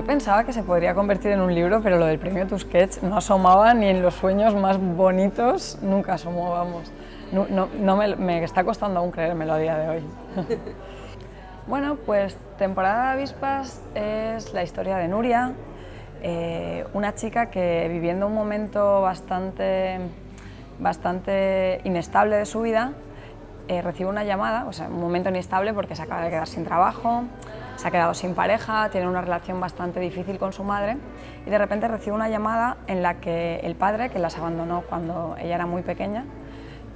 Yo pensaba que se podría convertir en un libro, pero lo del premio Tusquets no asomaba ni en los sueños más bonitos, nunca asomó, vamos. Me está costando aún creérmelo a día de hoy. Bueno, pues Temporada de avispas es la historia de Nuria, una chica que viviendo un momento bastante inestable de su vida, recibe una llamada, o sea, un momento inestable porque se acaba de quedar sin trabajo, se ha quedado sin pareja, tiene una relación bastante difícil con su madre y de repente recibe una llamada en la que el padre, que las abandonó cuando ella era muy pequeña,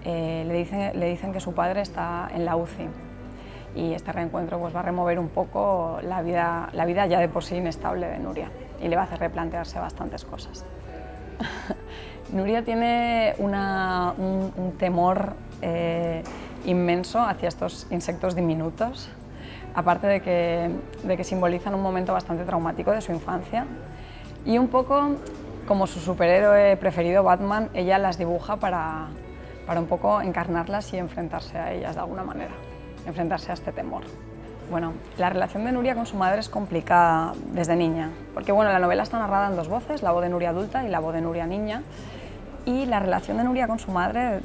le dicen que su padre está en la UCI y este reencuentro pues, va a remover un poco la vida ya de por sí inestable de Nuria y le va a hacer replantearse bastantes cosas. Nuria tiene un temor inmenso hacia estos insectos diminutos, aparte de que simbolizan un momento bastante traumático de su infancia y un poco como su superhéroe preferido Batman, ella las dibuja para un poco encarnarlas y enfrentarse a ellas de alguna manera, enfrentarse a este temor. Bueno, la relación de Nuria con su madre es complicada desde niña, porque bueno, la novela está narrada en dos voces, la voz de Nuria adulta y la voz de Nuria niña, y la relación de Nuria con su madre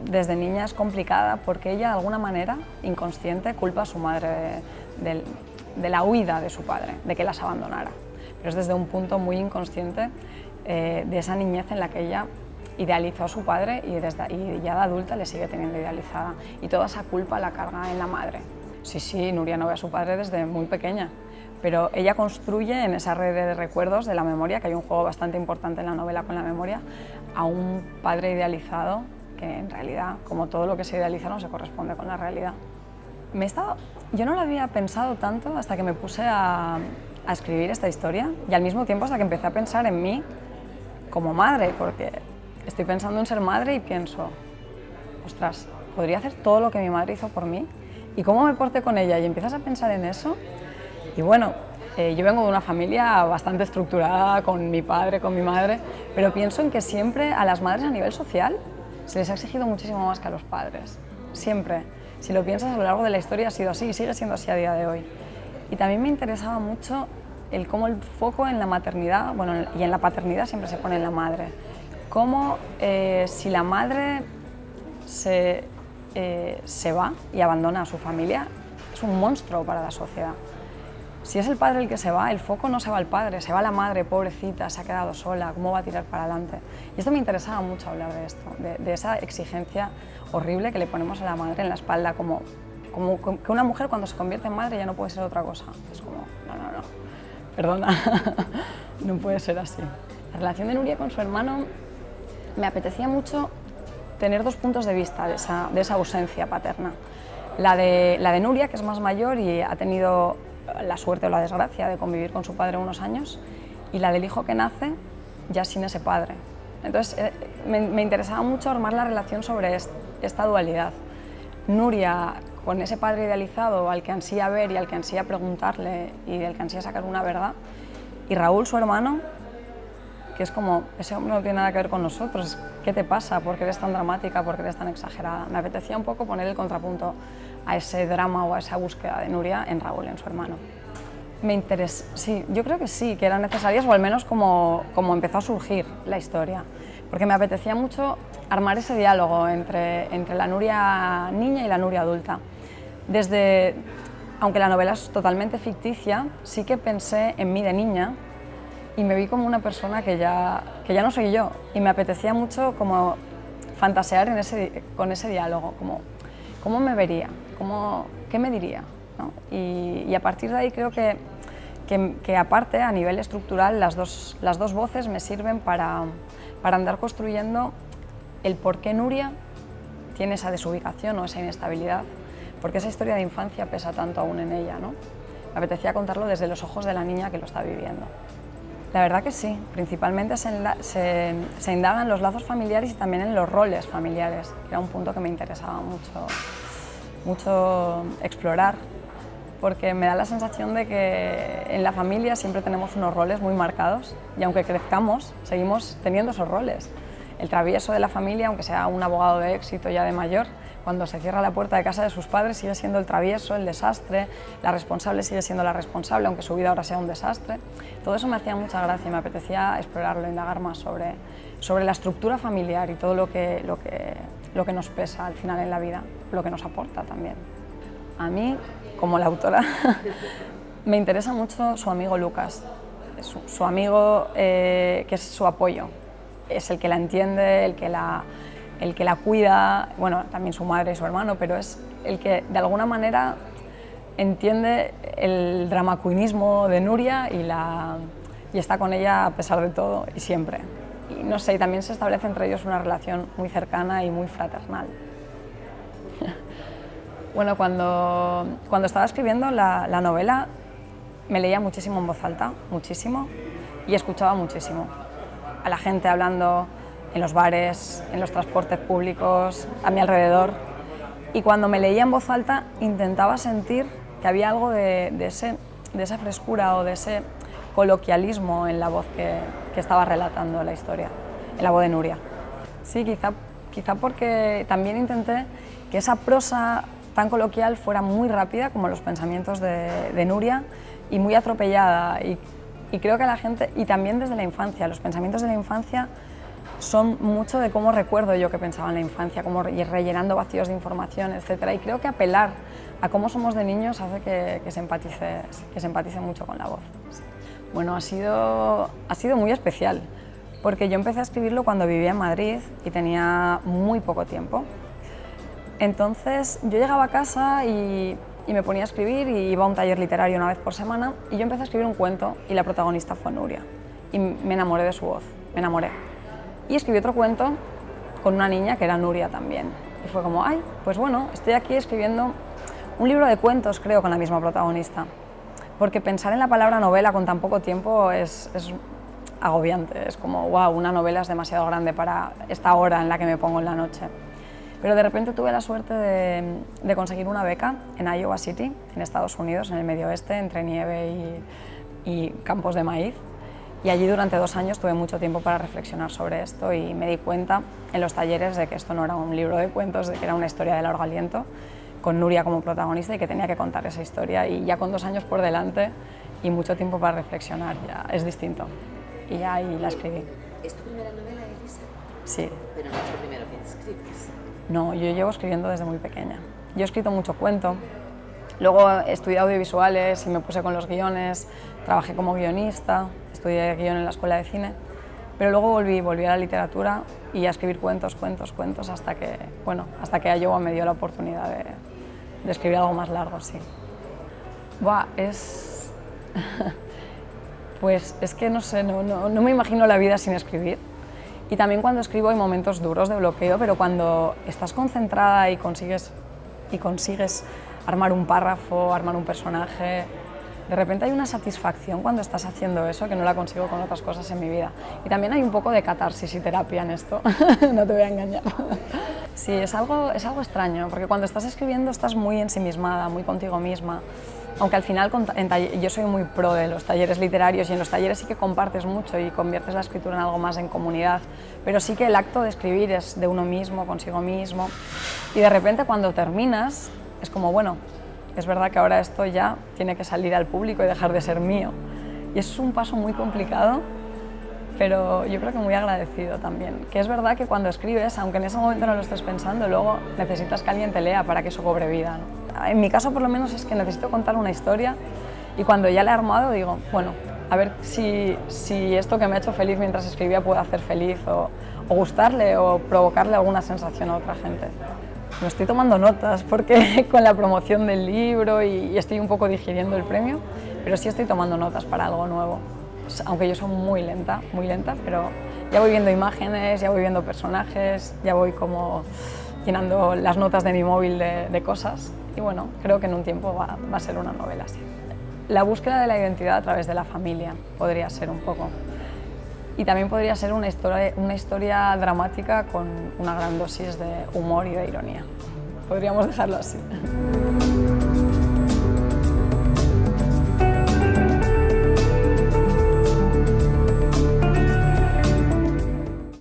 desde niña es complicada porque ella de alguna manera, inconsciente, culpa a su madre de la huida de su padre, de que las abandonara. Pero es desde un punto muy inconsciente de esa niñez en la que ella idealizó a su padre y ya de adulta le sigue teniendo idealizada. Y toda esa culpa la carga en la madre. Sí, Nuria no ve a su padre desde muy pequeña, pero ella construye en esa red de recuerdos de la memoria, que hay un juego bastante importante en la novela con la memoria, a un padre idealizado que en realidad, como todo lo que se idealiza, no se corresponde con la realidad. Yo no lo había pensado tanto hasta que me puse a escribir esta historia y al mismo tiempo hasta que empecé a pensar en mí como madre, porque estoy pensando en ser madre y pienso, ostras, ¿podría hacer todo lo que mi madre hizo por mí? ¿Y cómo me porté con ella? Y empiezas a pensar en eso y bueno, yo vengo de una familia bastante estructurada, con mi padre, con mi madre, pero pienso en que siempre a las madres a nivel social se les ha exigido muchísimo más que a los padres, siempre. Si lo piensas, a lo largo de la historia ha sido así y sigue siendo así a día de hoy. Y también me interesaba mucho cómo el foco en la maternidad, bueno, y en la paternidad siempre se pone en la madre. Cómo si la madre se va y abandona a su familia, es un monstruo para la sociedad. Si es el padre el que se va, el foco no se va al padre, se va la madre, pobrecita, se ha quedado sola, ¿cómo va a tirar para adelante? Y esto me interesaba mucho hablar de esto, de esa exigencia horrible que le ponemos a la madre en la espalda, como que una mujer cuando se convierte en madre ya no puede ser otra cosa. Es como, no, perdona, no puede ser así. La relación de Nuria con su hermano, me apetecía mucho tener dos puntos de vista de esa ausencia paterna. La de Nuria, que es más mayor y ha tenido la suerte o la desgracia de convivir con su padre unos años, y la del hijo que nace ya sin ese padre. Entonces me interesaba mucho armar la relación sobre esta dualidad. Nuria con ese padre idealizado al que ansía ver y al que ansía preguntarle y del que ansía sacar una verdad, y Raúl, su hermano, que es como, ese hombre no tiene nada que ver con nosotros, ¿qué te pasa? ¿Por qué eres tan dramática? ¿Por qué eres tan exagerada? Me apetecía un poco poner el contrapunto a ese drama o a esa búsqueda de Nuria en Raúl, en su hermano. Sí, yo creo que sí, que eran necesarias, o al menos como empezó a surgir la historia, porque me apetecía mucho armar ese diálogo entre la Nuria niña y la Nuria adulta. Aunque la novela es totalmente ficticia, sí que pensé en mí de niña y me vi como una persona que ya no soy yo, y me apetecía mucho como fantasear con ese diálogo, como cómo me vería, qué me diría, ¿no? Y a partir de ahí creo que aparte, a nivel estructural, las dos voces me sirven para andar construyendo el por qué Nuria tiene esa desubicación o esa inestabilidad, porque esa historia de infancia pesa tanto aún en ella, ¿no? Me apetecía contarlo desde los ojos de la niña que lo está viviendo. La verdad que sí, principalmente se indagan los lazos familiares y también en los roles familiares, que era un punto que me interesaba mucho explorar, porque me da la sensación de que en la familia siempre tenemos unos roles muy marcados y aunque crezcamos, seguimos teniendo esos roles. El travieso de la familia, aunque sea un abogado de éxito ya de mayor, Cuando se cierra la puerta de casa de sus padres sigue siendo el travieso, el desastre, la responsable sigue siendo la responsable, aunque su vida ahora sea un desastre. Todo eso me hacía mucha gracia y me apetecía explorarlo, indagar más sobre la estructura familiar y todo lo que nos pesa al final en la vida, lo que nos aporta también. A mí, como la autora, me interesa mucho su amigo Lucas, su amigo que es su apoyo, es el que la entiende, el que la cuida, bueno, también su madre y su hermano, pero es el que de alguna manera entiende el drama queenismo de Nuria y está con ella a pesar de todo y siempre. Y no sé, y también se establece entre ellos una relación muy cercana y muy fraternal. Bueno, cuando estaba escribiendo la novela me leía muchísimo en voz alta, muchísimo, y escuchaba muchísimo a la gente hablando en los bares, en los transportes públicos, a mi alrededor. Y cuando me leía en voz alta intentaba sentir que había algo de esa frescura o de ese coloquialismo en la voz que estaba relatando la historia, en la voz de Nuria. Sí, quizá porque también intenté que esa prosa tan coloquial fuera muy rápida como los pensamientos de Nuria y muy atropellada. Y creo que la gente, y también desde la infancia, los pensamientos de la infancia son mucho de cómo recuerdo yo que pensaba en la infancia, como ir rellenando vacíos de información, etc. Y creo que apelar a cómo somos de niños hace que se empatice mucho con la voz. Bueno, ha sido muy especial, porque yo empecé a escribirlo cuando vivía en Madrid y tenía muy poco tiempo. Entonces yo llegaba a casa y me ponía a escribir y iba a un taller literario una vez por semana y yo empecé a escribir un cuento y la protagonista fue Nuria. Y me enamoré de su voz, me enamoré. Y escribí otro cuento con una niña que era Nuria también. Y fue como, ay, pues bueno, estoy aquí escribiendo un libro de cuentos, creo, con la misma protagonista. Porque pensar en la palabra novela con tan poco tiempo es agobiante. Es como, wow, una novela es demasiado grande para esta hora en la que me pongo en la noche. Pero de repente tuve la suerte de conseguir una beca en Iowa City, en Estados Unidos, en el Medio Oeste, entre nieve y campos de maíz. Y allí durante 2 años tuve mucho tiempo para reflexionar sobre esto y me di cuenta en los talleres de que esto no era un libro de cuentos, de que era una historia de largo aliento, con Nuria como protagonista y que tenía que contar esa historia. Y ya con 2 años por delante y mucho tiempo para reflexionar, ya es distinto. Y ya ahí la escribí. ¿Es tu primera novela, Elisa? Sí. Pero no es lo primero que escribes. No, yo llevo escribiendo desde muy pequeña. Yo he escrito mucho cuento, luego estudié audiovisuales y me puse con los guiones, trabajé como guionista, estudié guión en la escuela de cine, pero luego volví a la literatura y a escribir cuentos hasta que Iowa me dio la oportunidad de escribir algo más largo, sí. Pues es que no sé, no me imagino la vida sin escribir. Y también cuando escribo hay momentos duros de bloqueo, pero cuando estás concentrada y consigues armar un párrafo, armar un personaje, de repente hay una satisfacción cuando estás haciendo eso que no la consigo con otras cosas en mi vida. Y también hay un poco de catarsis y terapia en esto, no te voy a engañar. Sí, es algo extraño, porque cuando estás escribiendo estás muy ensimismada, muy contigo misma. Aunque al final yo soy muy pro de los talleres literarios y en los talleres sí que compartes mucho y conviertes la escritura en algo más en comunidad, pero sí que el acto de escribir es de uno mismo, consigo mismo, y de repente cuando terminas es como, bueno, es verdad que ahora esto ya tiene que salir al público y dejar de ser mío. Y eso es un paso muy complicado, pero yo creo que muy agradecido también. Que es verdad que cuando escribes, aunque en ese momento no lo estés pensando, luego necesitas que alguien te lea para que eso cobre vida, ¿no? En mi caso, por lo menos, es que necesito contar una historia y cuando ya la he armado digo, bueno, a ver si esto que me ha hecho feliz mientras escribía puede hacer feliz o gustarle o provocarle alguna sensación a otra gente. Me estoy tomando notas porque con la promoción del libro y estoy un poco digiriendo el premio, pero sí estoy tomando notas para algo nuevo. Aunque yo soy muy lenta, pero ya voy viendo imágenes, ya voy viendo personajes, ya voy como llenando las notas de mi móvil de cosas y bueno, creo que en un tiempo va a ser una novela así. La búsqueda de la identidad a través de la familia podría ser un poco. Y también podría ser una historia dramática con una gran dosis de humor y de ironía. Podríamos dejarlo así.